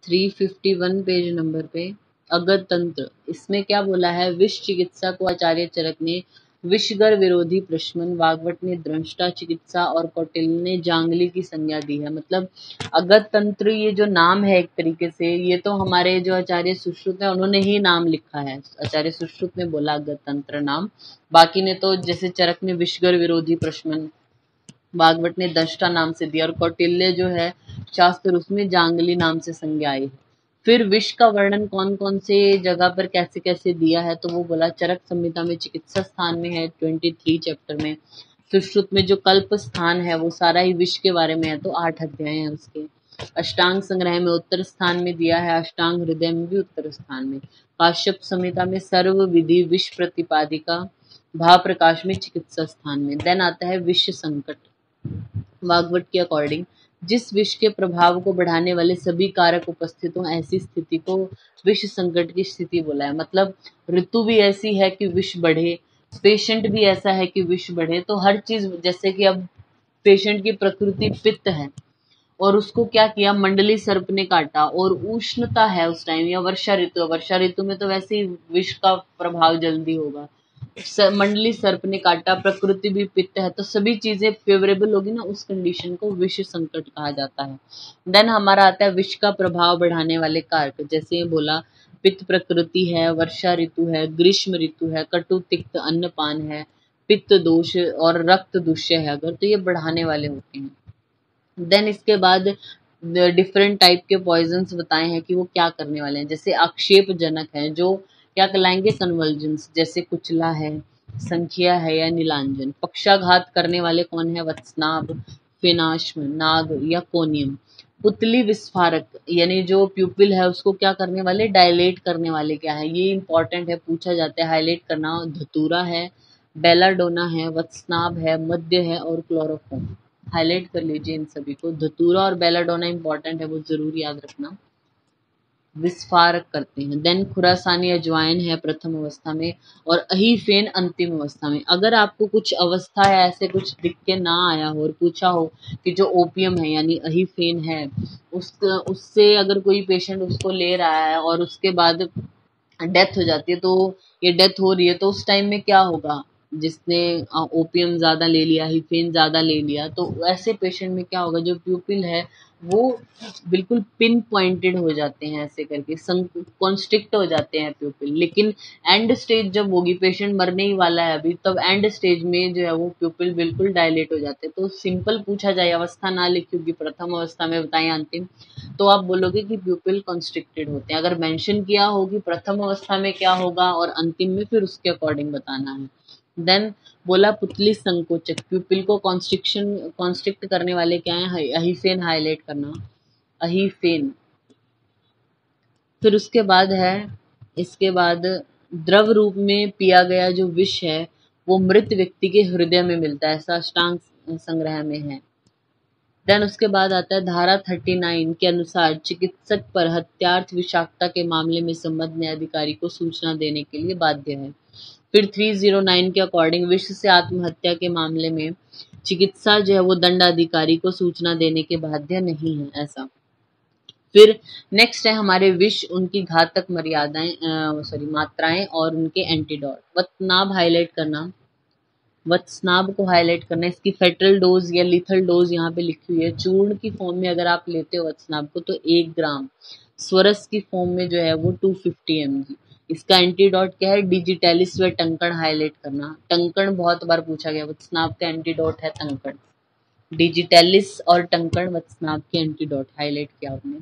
351 page number पे अगत तंत्र, इसमें क्या बोला है? विष चिकित्सा को आचार्य चरक ने विषगर विरोधी प्रशमन, वाग्भट ने द्रष्टा चिकित्सा और कौटिल्य ने जांगली की संज्ञा दी है। मतलब अगत तंत्र ये जो नाम है एक तरीके से, ये तो हमारे जो आचार्य सुश्रुत है उन्होंने ही नाम लिखा है। आचार्य सुश्रुत ने बोला अगत तंत्र नाम, बाकी ने तो जैसे चरक ने विषगर विरोधी प्रशमन, वाग्भट ने दंष्टा नाम से दिया और कौटिल्य जो है शास्त्र उसमें जांगली नाम से संज्ञा आई है। फिर विष का वर्णन कौन कौन से जगह पर कैसे कैसे दिया है, तो वो बोला चरक संहिता में चिकित्सा स्थान में है 23 चैप्टर में। सुश्रुत में जो कल्प स्थान है वो सारा ही विष के बारे में है, तो 8 अध्याय हैं उसके। अष्टांग संग्रह में उत्तर स्थान में दिया है, अष्टांग हृदय में भी उत्तर स्थान में। काश्यप संहिता में सर्व विधि विष प्रतिपादिका, भाव प्रकाश में चिकित्सा स्थान में। देन आता है विष संकट। वाग्भट के अकॉर्डिंग जिस विष के प्रभाव को बढ़ाने वाले सभी कारक उपस्थित हों ऐसी स्थिति को विष संकट की स्थिति बोला है। मतलब ऋतु भी ऐसी है कि विष बढ़े, पेशेंट भी ऐसा है कि विष बढ़े, तो हर चीज, जैसे कि अब पेशेंट की प्रकृति पित्त है और उसको क्या किया, मंडली सर्प ने काटा और उष्णता है उस टाइम, या वर्षा ऋतु है, वर्षा ऋतु में तो वैसे ही विष का प्रभाव जल्दी होगा। मंडली सर्प ने काटा, प्रकृति भी पित्त है, तो सभी चीजें फेवरेबल होगी ना, उस कंडीशन को विष संकट कहा जाता है। देन हमारा आता है विष का प्रभाव बढ़ाने वाले कारक, जैसे ये बोला पित्त प्रकृति है, वर्षा ऋतु है, ग्रीष्म ऋतु है, कटु तिक्त अन्नपान है, पित्त दोष और रक्त दुष्य है अगर, तो ये बढ़ाने वाले होते हैं। देन इसके बाद डिफरेंट टाइप के पॉइजन्स बताए हैं कि वो क्या करने वाले हैं। जैसे आक्षेप जनक है, जो क्या कहलाएंगे, कन्वर्जेंस, जैसे कुचला है, संख्या है या नीलांजन। पक्षाघात करने वाले कौन है, वत्सनाभ, फिनाश्म, नाग या कोनियम। पुतली विस्फारक यानी जो प्यूपिल है उसको क्या करने वाले, डायलेट करने वाले क्या है, ये इंपॉर्टेंट है, पूछा जाता है, हाईलाइट करना। धतूरा है, बेलाडोना है, वत्सनाभ है, मध्य है और क्लोरोफॉर्म। हाईलाइट कर लीजिए इन सभी को। धतूरा और बेलाडोना इंपॉर्टेंट है, वो जरूर याद रखना। विस्फारक करते हैं। देन खुरासानी अजवाइन है प्रथम अवस्था में और अहीफेन अंतिम अवस्था में। अगर आपको कुछ अवस्था है ऐसे कुछ दिख के ना आया हो और पूछा हो कि जो ओपियम है यानी अहीफेन है, उससे अगर कोई पेशेंट उसको ले रहा है और उसके बाद डेथ हो जाती है, तो ये डेथ हो रही है, तो उस टाइम में क्या होगा, जिसने ओपियम ज्यादा ले लिया, हिफेन ज्यादा ले लिया, तो ऐसे पेशेंट में क्या होगा, जो प्यूपिल है वो बिल्कुल पिन पॉइंटेड हो जाते हैं, ऐसे करके कॉन्स्ट्रिक्ट हो जाते हैं प्यूपिल। लेकिन एंड स्टेज जब होगी, पेशेंट मरने ही वाला है अभी, तब एंड स्टेज में जो है वो प्यूपिल बिल्कुल डायलेट हो जाते हैं। तो सिंपल पूछा जाए, अवस्था ना लिखी, प्रथम अवस्था में बताएं अंतिम, तो आप बोलोगे कि प्यूपिल कॉन्स्ट्रिक्टेड होते हैं। अगर मेंशन किया हो कि प्रथम अवस्था में क्या होगा और अंतिम में, फिर उसके अकॉर्डिंग बताना है। देन बोला पुतली संकोचक, प्यूपिल को कॉन्स्ट्रिक्ट करने वाले क्या है, अहीफेन हाईलाइट करना, अहीफेन। फिर उसके बाद है, इसके बाद द्रव रूप में पिया गया जो विष है वो मृत व्यक्ति के हृदय में मिलता है, ऐसा अष्टांग संग्रह में है। देन उसके बाद आता है धारा 39 के अनुसार चिकित्सक पर हत्यार्थ विषाक्तता के मामले में संबंध न्यायाधिकारी को सूचना देने के लिए बाध्य है। फिर 309 के अकॉर्डिंग विष से आत्महत्या के मामले में चिकित्सा जो है वो दंडाधिकारी को सूचना देने के बाध्य नहीं है, ऐसा। फिर नेक्स्ट है हमारे विष, उनकी घातक मात्राएं और उनके एंटीडोट। वत्नाभ हाईलाइट करना, वत्सनाभ को हाईलाइट करना, इसकी फेटरल डोज या लिथल डोज यहाँ पे लिखी हुई है। चूर्ण की फॉर्म में अगर आप लेते हो वत्सनाभ को तो 1 ग्राम, स्वरस की फॉर्म में जो है वो 250 mg। इसका एंटीडोट क्या है, डिजिटेलिस व टंकण हाईलाइट करना। टंकण बहुत बार पूछा गया, वत्सनाभ का एंटीडोट है टंकण। डिजिटेलिस और टंकण वत्सनाभ के एंटीडोट हाईलाइट किया आपने।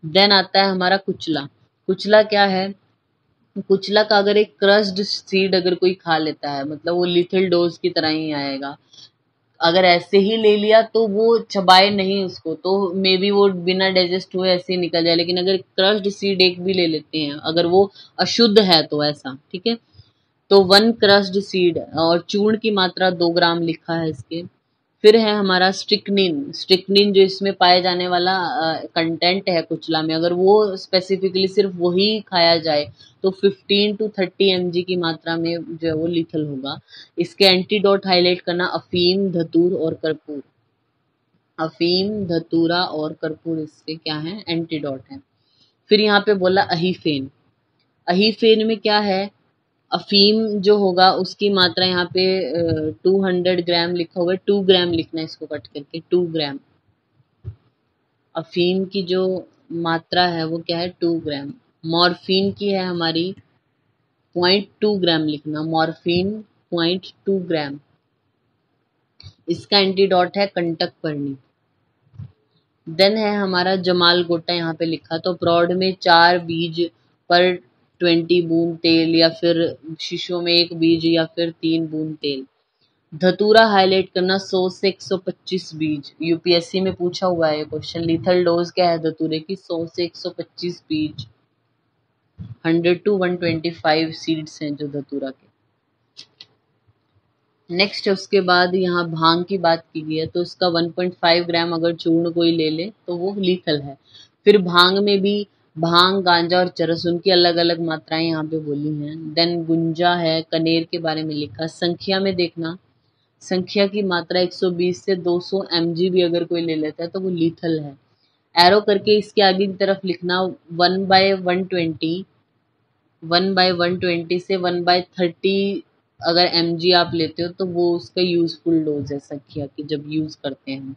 देन आता है हमारा कुचला। कुचला क्या है, कुचला का अगर एक क्रस्ड सीड अगर कोई खा लेता है, मतलब वो लिथिल डोज की तरह ही आएगा। अगर ऐसे ही ले लिया तो वो चबाए नहीं उसको, तो मे बी वो बिना डाइजेस्ट हुए ऐसे ही निकल जाए। लेकिन अगर क्रस्ड सीड एक भी ले लेते हैं, अगर वो अशुद्ध है तो ऐसा, ठीक है। तो 1 क्रस्ड सीड और चूर्ण की मात्रा 2 ग्राम लिखा है इसके। फिर है हमारा स्ट्रिक्निन। स्ट्रिक्निन जो इसमें पाए जाने वाला कंटेंट है कुचला में, अगर वो स्पेसिफिकली सिर्फ वही खाया जाए तो 15 to 30 mg की मात्रा में जो है वो लीथल होगा। इसके एंटीडोट हाईलाइट करना, अफीम, धतूर और कर्पूर। अफीम, धतूरा और कर्पूर इसके क्या है, एंटीडोट है। फिर यहाँ पे बोला अहीफेन। अहीफेन में क्या है, अफीम जो होगा उसकी मात्रा यहाँ पे 200 ग्राम लिखा हुआ है, 2 ग्राम लिखना है इसको कट करके, 2 ग्राम। अफीम की जो मात्रा है वो क्या है, 2 ग्राम। मॉर्फिन की है हमारी 0.2 ग्राम लिखना, मॉर्फिन 0.2 ग्राम। इसका एंटीडोट है कंटकपर्णी। देन है हमारा जमाल गोटा यहाँ पे लिखा, तो ब्रॉड में 4 बीज पर 20 बूंद तेल, या फिर शीशों में 1 बीज, या फिर 3 बूंद तेल। धतूरा हाईलाइट करना 100 से 125 बीज। यूपीएससी में पूछा हुआ है क्वेश्चन। लीथल डोज क्या है धतूरे की, 100 से 125 बीज। 100 to 125 सीड्स हैं जो धतूरा के। नेक्स्ट उसके बाद यहाँ भांग की बात की गई है, तो उसका 1.5 ग्राम अगर चूर्ण कोई ले ले तो वो लीथल है। फिर भांग में भी भांग, गांजा और चरस, उनकी अलग अलग मात्राएं यहाँ पे बोली हैं। देन गुंजा है, कनेर के बारे में लिखा। संख्या में देखना, संख्या की मात्रा 120 से 200 mg भी अगर कोई ले लेता है तो वो लीथल है। एरो करके इसके आगे की तरफ लिखना 1/120, 1/120 से 1/30 अगर mg आप लेते हो तो वो उसका यूजफुल डोज है संख्या की, जब यूज करते हैं।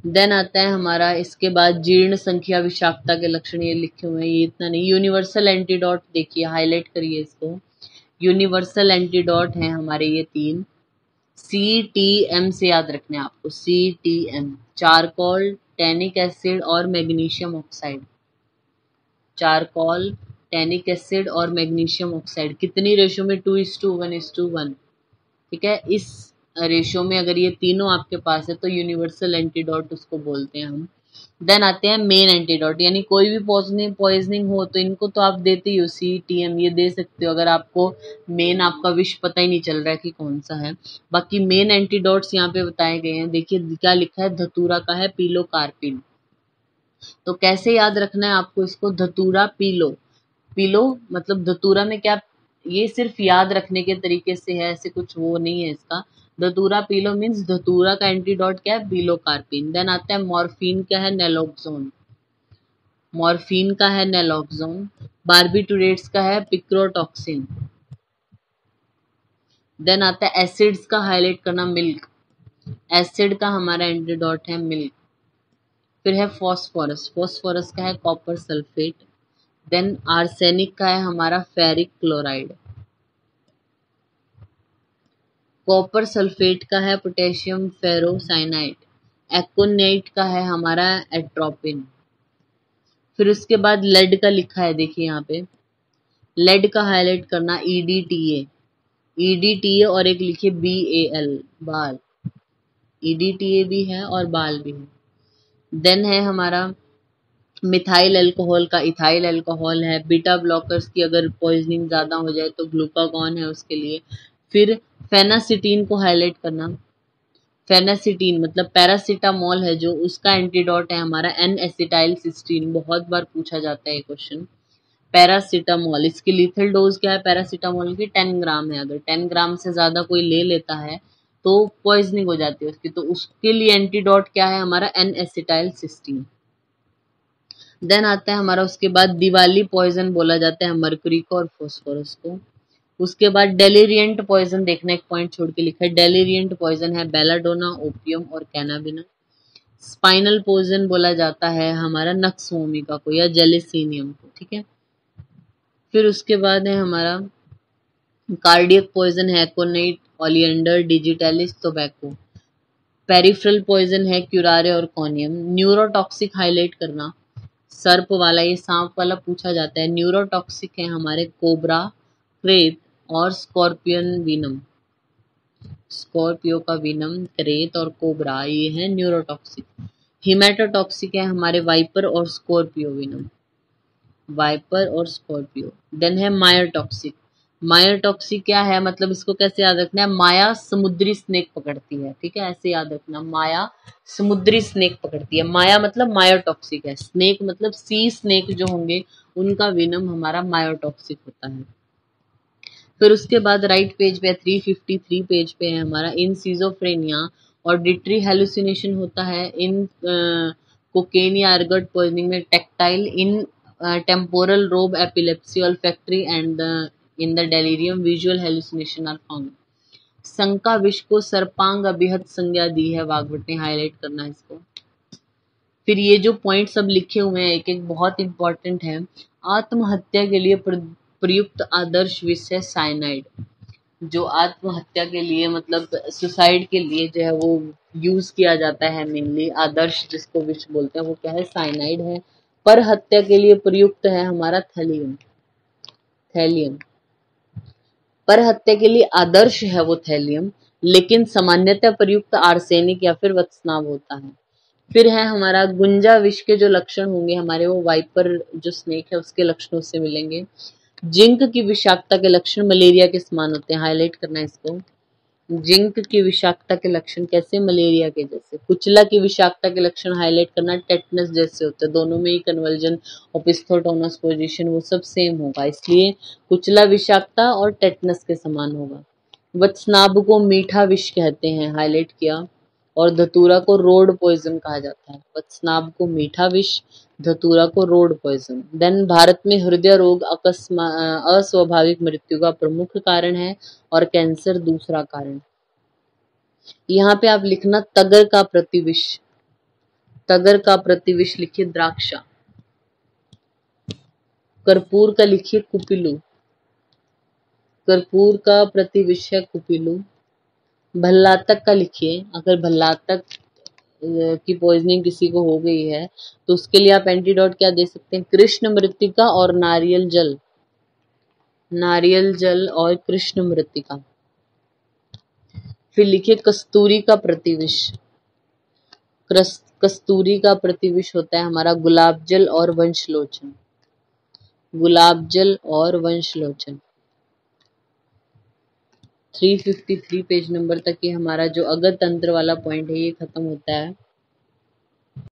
देन आता है हमारा इसके बाद जीर्ण संख्या विषाक्तता के लक्षण, ये लिखे हुए हैं, ये इतना नहीं। यूनिवर्सल एंटीडोट देखिए, हाईलाइट करिए इसको। यूनिवर्सल एंटीडोट है हमारे ये 3। CTM से याद रखने आपको, CTM, चारकोल, टैनिक एसिड और magnesium oxide. Charcoal, tannic acid और मैग्नीशियम ऑक्साइड कितनी रेशो में, 2:1:1। ठीक है, इस रेशो में अगर ये तीनों आपके पास है तो यूनिवर्सल एंटीडोट उसको बोलते हैं हम। देन आते हैं मेन एंटीडोट, यानी कोई भी पॉइजनिंग हो तो इनको तो आप देते ही हो, CTM ये दे सकते हो अगर आपको मेन आपका विष पता ही नहीं चल रहा है कि कौन सा है। बाकी मेन एंटीडोट्स यहाँ पे बताए गए हैं। देखिए क्या लिखा है, धतूरा का है पिलोकार्पिन। तो कैसे याद रखना है आपको इसको, धतूरा पीलो। पीलो मतलब धतूरा में क्या, ये सिर्फ याद रखने के तरीके से है, ऐसे कुछ वो नहीं है इसका। धतूरा पीलो मीन्स धतूरा का एंटीडोट क्या है, पिलोकार्पिन। देन आता है मॉर्फिन, क्या है, नेलोक्सोन। मॉर्फिन का है नेलोक्सोन। बार्बिटूरेट्स का है पिक्रोटॉक्सिन। देन आता है एसिड्स का हाईलाइट करना, मिल्क। एसिड का हमारा एंटीडोट है मिल्क। फिर है फॉस्फोरस, फॉस्फोरस का है कॉपर सल्फेट। देन आर्सेनिक का है हमारा फेरिक क्लोराइड। कॉपर सल्फेट का है पोटेशियम फेरोसाइनाइड। एकोनाइट का है हमारा एट्रोपिन। फिर उसके बाद लेड का लिखा है, देखिए यहाँ पे लेड का हाईलाइट करना, EDTA। EDTA और एक लिखिए BAL, बाल। EDTA भी है और बाल भी है। देन है हमारा मिथाइल अल्कोहल का इथाइल अल्कोहल है। बीटा ब्लॉकर्स की अगर पॉइजनिंग ज़्यादा हो जाए तो ग्लूकागॉन है उसके लिए। फिर फेनासिटीन को हाईलाइट करना, फेनासिटीन मतलब पैरासीटामोल है जो, उसका एंटीडोट है हमारा N-एसिटाइल सिस्टीन। बहुत बार पूछा जाता है ये क्वेश्चन। पैरासीटामोल, इसकी लीथल डोज क्या है पैरासीटामोल की, 10 ग्राम है। अगर 10 ग्राम से ज़्यादा कोई ले लेता है तो पॉइजनिंग हो जाती है उसकी, तो उसके लिए एंटीडोट क्या है हमारा, N-एसिटाइल सिस्टीन। देन आता है हमारा उसके बाद दिवाली पॉइजन बोला जाता है मरकरी को और फॉस्फोरस को। उसके बाद डेलीरियंट पॉइजन देखना, एक पॉइंट छोड़ के लिखा है, डेलीरियंट पॉइजन है बेलाडोना, ओपियम और कैनाबिना। स्पाइनल पॉइजन बोला जाता है हमारा नक्स वोमिका को या जेलिसीनियम को। ठीक है, फिर उसके बाद है हमारा कार्डियक पॉइजन है aconite, oleander, digitalis, tobacco. Peripheral poison है क्यूरारे और कॉनियम। न्यूरोटॉक्सिक हाईलाइट करना, सर्प वाला, ये सांप वाला पूछा जाता है। न्यूरोटॉक्सिक है हमारे कोबरा, क्रेत और स्कॉर्पियन विनम। स्कॉर्पियो का विनम, क्रेत और कोबरा, ये है न्यूरोटॉक्सिक। हिमेटोटॉक्सिक है हमारे वाइपर और स्कॉर्पियो विनम, वाइपर और स्कॉर्पियो। देन है मायोटॉक्सिक। मायोटॉक्सिक क्या है, मतलब इसको कैसे याद रखना है, माया समुद्री स्नेक पकड़ती है। ठीक है, ऐसे याद रखना, माया समुद्री स्नेक पकड़ती है। माया मतलब मायोटॉक्सिक है, स्नेक मतलब सी स्नेक जो होंगे उनका विनम हमारा मायोटॉक्सिक होता है। फिर उसके बाद राइट पेज पे 353 पेज पे है हमारा, इन सीजोफ्रेनिया ऑडिटरी हेलुसिनेशन होता है। इन कोकेन या अर्गट पॉइजनिंग में tactile, in temporal lobe epilepsy olfactory and in the delirium visual hallucination are found. शंका विष को सर्पांग अभिहत संज्ञा दी है, वाग्भट ने हाईलाइट करना है इसको। फिर ये जो पॉइंट सब लिखे हुए हैं एक एक बहुत इंपॉर्टेंट है। आत्महत्या के लिए प्रयुक्त आदर्श विष है साइनाइड। जो आत्महत्या के लिए मतलब सुसाइड के लिए जो है वो यूज किया जाता है मेनली, आदर्श जिसको विष बोलते हैं वो क्या है, साइनाइड है। पर हत्या के लिए प्रयुक्त है हमारा थैलियम। थैलियम पर हत्या के लिए आदर्श है वो थैलियम, लेकिन सामान्यतः प्रयुक्त आर्सेनिक या फिर वत्सनाभ होता है। फिर है हमारा गुंजा विष के जो लक्षण होंगे हमारे, वो वाइपर जो स्नेक है उसके लक्षणों से मिलेंगे। जिंक की विषाक्तता के लक्षण मलेरिया के समान होते हैं, हाईलाइट करना है इसको। जिंक की विषाक्तता के लक्षण कैसे, मलेरिया के जैसे। कुचला की विषाक्तता के लक्षण हाईलाइट करना, टेटनस जैसे होते हैं। दोनों में ही कन्वर्जन ओपिस्थोटोनस पोजीशन वो सब सेम होगा, इसलिए कुचला विषाक्तता और टेटनस के समान होगा। वत्सनाभ को मीठा विष कहते हैं, हाईलाइट किया। और धतूरा को रोड पॉइजन कहा जाता है। वत्सनाभ को मीठा विष, धतूरा को रोड पॉइजन। देन भारत में हृदय रोग अस्वाभाविक मृत्यु का प्रमुख कारण है और कैंसर दूसरा कारण। यहाँ पे आप लिखना तगर का प्रतिविष। तगर का प्रतिविष लिखिए द्राक्षा। कर्पूर का लिखिए कुपिलू। कर्पूर का प्रतिविष है कुपिलू। भल्लातक का लिखिए, अगर भल्लातक की पॉइजनिंग किसी को हो गई है तो उसके लिए आप एंटीडोट क्या दे सकते हैं, कृष्ण मृत्तिका और नारियल जल। नारियल जल और कृष्ण मृत्तिका। फिर लिखिए कस्तूरी का प्रतिविष। कस्तूरी का प्रतिविष होता है हमारा गुलाब जल और वंशलोचन। गुलाब जल और वंशलोचन। 353 पेज नंबर तक ये हमारा जो अगत तंत्र वाला पॉइंट है ये खत्म होता है।